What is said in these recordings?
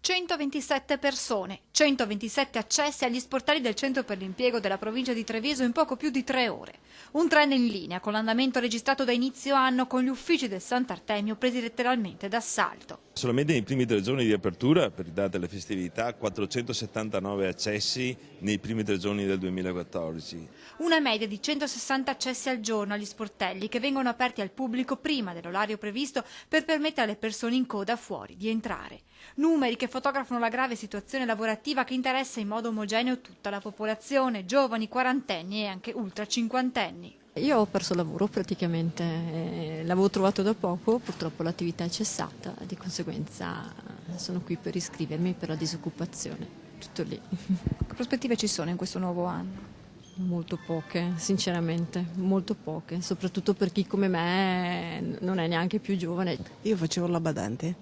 127 persone, 127 accessi agli sportelli del Centro per l'Impiego della provincia di Treviso in poco più di 3 ore. Un trend in linea con l'andamento registrato da inizio anno, con gli uffici del Sant'Artemio presi letteralmente d'assalto. Solamente nei primi 3 giorni di apertura, per date le festività, 479 accessi nei primi 3 giorni del 2014. Una media di 160 accessi al giorno agli sportelli, che vengono aperti al pubblico prima dell'orario previsto per permettere alle persone in coda fuori di entrare. Numeri che fotografano la grave situazione lavorativa che interessa in modo omogeneo tutta la popolazione, giovani, quarantenni e anche ultra cinquantenni. Io ho perso lavoro praticamente, l'avevo trovato da poco, purtroppo l'attività è cessata, di conseguenza sono qui per iscrivermi per la disoccupazione, tutto lì. Che prospettive ci sono in questo nuovo anno? Molto poche, sinceramente, molto poche, soprattutto per chi come me non è neanche più giovane. Io facevo la badante,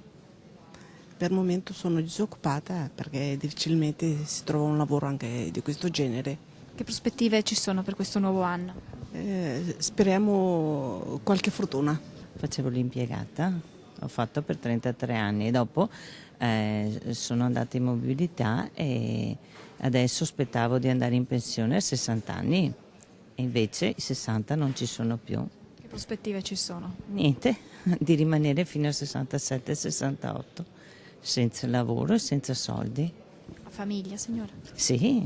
per il momento sono disoccupata perché difficilmente si trova un lavoro anche di questo genere. Che prospettive ci sono per questo nuovo anno? Speriamo qualche fortuna. Facevo l'impiegata, ho fatto per 33 anni e dopo sono andata in mobilità e adesso aspettavo di andare in pensione a 60 anni e invece i 60 non ci sono più. Che prospettive ci sono? Niente, di rimanere fino a 67-68 senza lavoro e senza soldi. La famiglia, signora? Sì,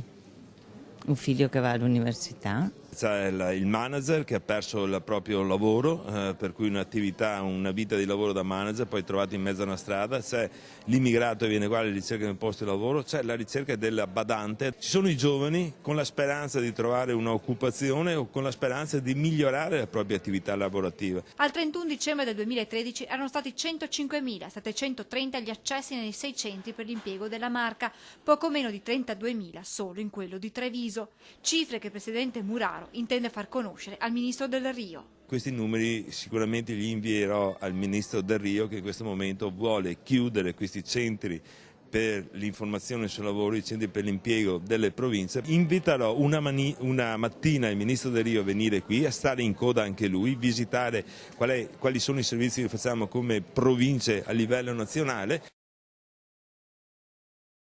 un figlio che va all'università. C'è il manager che ha perso il proprio lavoro, per cui un'attività, una vita di lavoro da manager, poi trovato in mezzo a una strada, c'è l'immigrato che viene qua alla ricerca di un posto di lavoro, c'è la ricerca della badante, ci sono i giovani con la speranza di trovare un'occupazione o con la speranza di migliorare la propria attività lavorativa. Al 31 dicembre del 2013 erano stati 105.730 gli accessi nei 6 centri per l'impiego della Marca, poco meno di 32.000 solo in quello di Treviso, cifre che il presidente Muraro intende far conoscere al ministro Del Rio. Questi numeri sicuramente li invierò al ministro Del Rio, che in questo momento vuole chiudere questi centri per l'informazione sul lavoro, i centri per l'impiego delle province. Inviterò una mattina il ministro Del Rio a venire qui, a stare in coda anche lui, visitare quali sono i servizi che facciamo come province a livello nazionale.